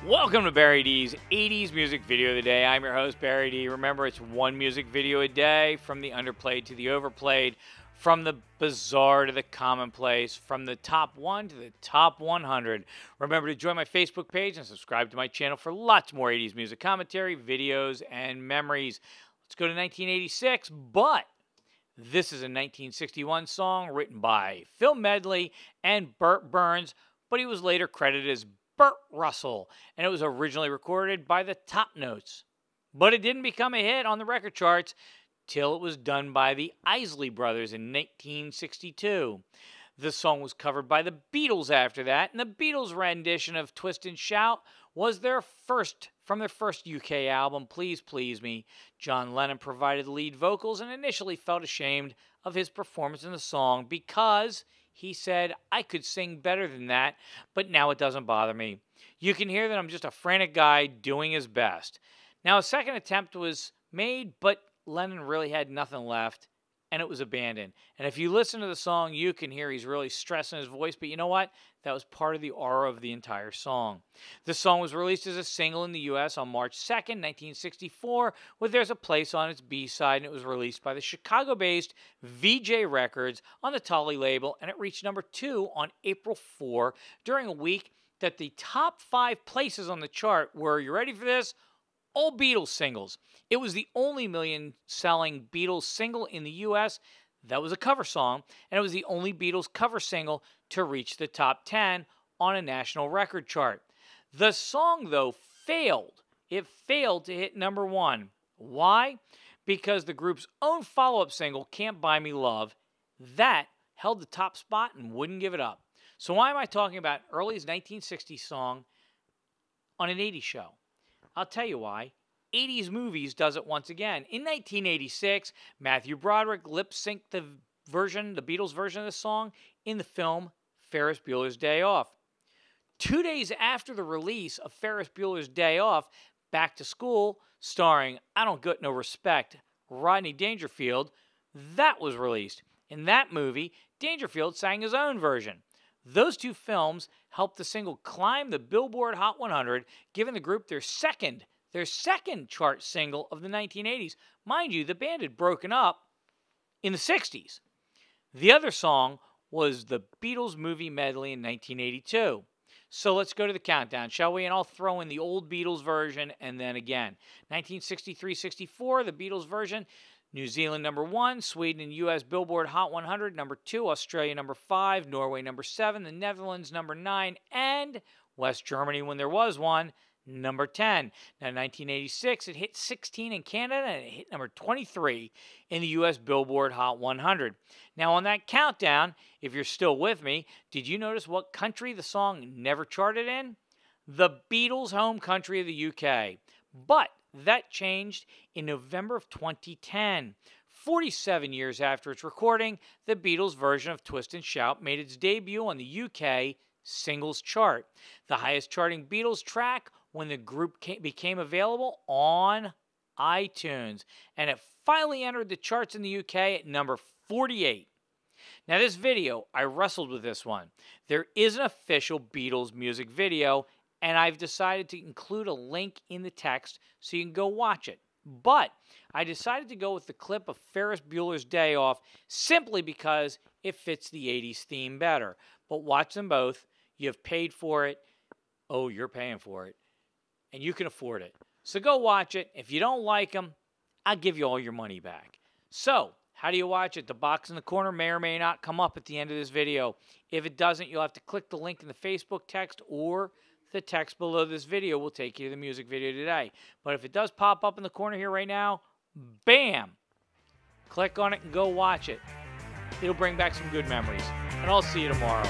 Welcome to Barry D's 80s music video of the day. I'm your host, Barry D. Remember, it's one music video a day, from the underplayed to the overplayed, from the bizarre to the commonplace, from the top 1 to the top 100. Remember to join my Facebook page and subscribe to my channel for lots more 80s music commentary, videos, and memories. Let's go to 1986, but this is a 1961 song written by Phil Medley and Berns, but he was later credited as Bert Russell, and it was originally recorded by the Top Notes. But it didn't become a hit on the record charts till it was done by the Isley Brothers in 1962. The song was covered by the Beatles after that, and the Beatles' rendition of Twist and Shout was from their first UK album, Please Please Me. John Lennon provided the lead vocals and initially felt ashamed of his performance in the song because he said, "I could sing better than that, but now it doesn't bother me. You can hear that I'm just a frantic guy doing his best." Now, a second attempt was made, but Lennon really had nothing left, and it was abandoned. And if you listen to the song, you can hear he's really stressing his voice, but you know what? That was part of the aura of the entire song. The song was released as a single in the U.S. on March 2nd, 1964, with There's a Place on its B-side, and it was released by the Chicago-based VJ Records on the Tolly label, and it reached number 2 on April 4 during a week that the top 5 places on the chart were, you ready for this? All Beatles singles. It was the only million-selling Beatles single in the U.S. that was a cover song, and it was the only Beatles cover single to reach the top 10 on a national record chart. The song, though, failed. It failed to hit number 1. Why? Because the group's own follow-up single, Can't Buy Me Love, that held the top spot and wouldn't give it up. So why am I talking about early's 1960s song on an 80s show? I'll tell you why. 80s Movies does it once again. In 1986, Matthew Broderick lip-synced the Beatles version of the song in the film Ferris Bueller's Day Off. 2 days after the release of Ferris Bueller's Day Off, Back to School, starring I Don't Get No Respect, Rodney Dangerfield, that was released. In that movie, Dangerfield sang his own version. Those two films helped the single climb the Billboard Hot 100, giving the group their second chart single of the 1980s. Mind you, the band had broken up in the 60s. The other song was the Beatles movie medley in 1982. So let's go to the countdown, shall we? And I'll throw in the old Beatles version and then again. 1963-64, the Beatles version. New Zealand number 1, Sweden and U.S. Billboard Hot 100 number 2, Australia number 5, Norway number 7, the Netherlands number 9, and West Germany, when there was one, number 10. Now, 1986, it hit 16 in Canada, and it hit number 23 in the U.S. Billboard Hot 100. Now, on that countdown, if you're still with me, did you notice what country the song never charted in? The Beatles' home country of the U.K. But that changed in November of 2010. 47 years after its recording, the Beatles' version of Twist and Shout made its debut on the UK singles chart, the highest charting Beatles track when the group became available on iTunes, and it finally entered the charts in the UK at number 48. Now, this video, I wrestled with this one. There is an official Beatles music video, and I've decided to include a link in the text so you can go watch it. But I decided to go with the clip of Ferris Bueller's Day Off simply because it fits the 80s theme better. But watch them both. You've paid for it. Oh, you're paying for it. And you can afford it. So go watch it. If you don't like them, I'll give you all your money back. So, how do you watch it? The box in the corner may or may not come up at the end of this video. If it doesn't, you'll have to click the link in the Facebook text, or the text below this video will take you to the music video today. But if it does pop up in the corner here right now, bam! Click on it and go watch it. It'll bring back some good memories. And I'll see you tomorrow.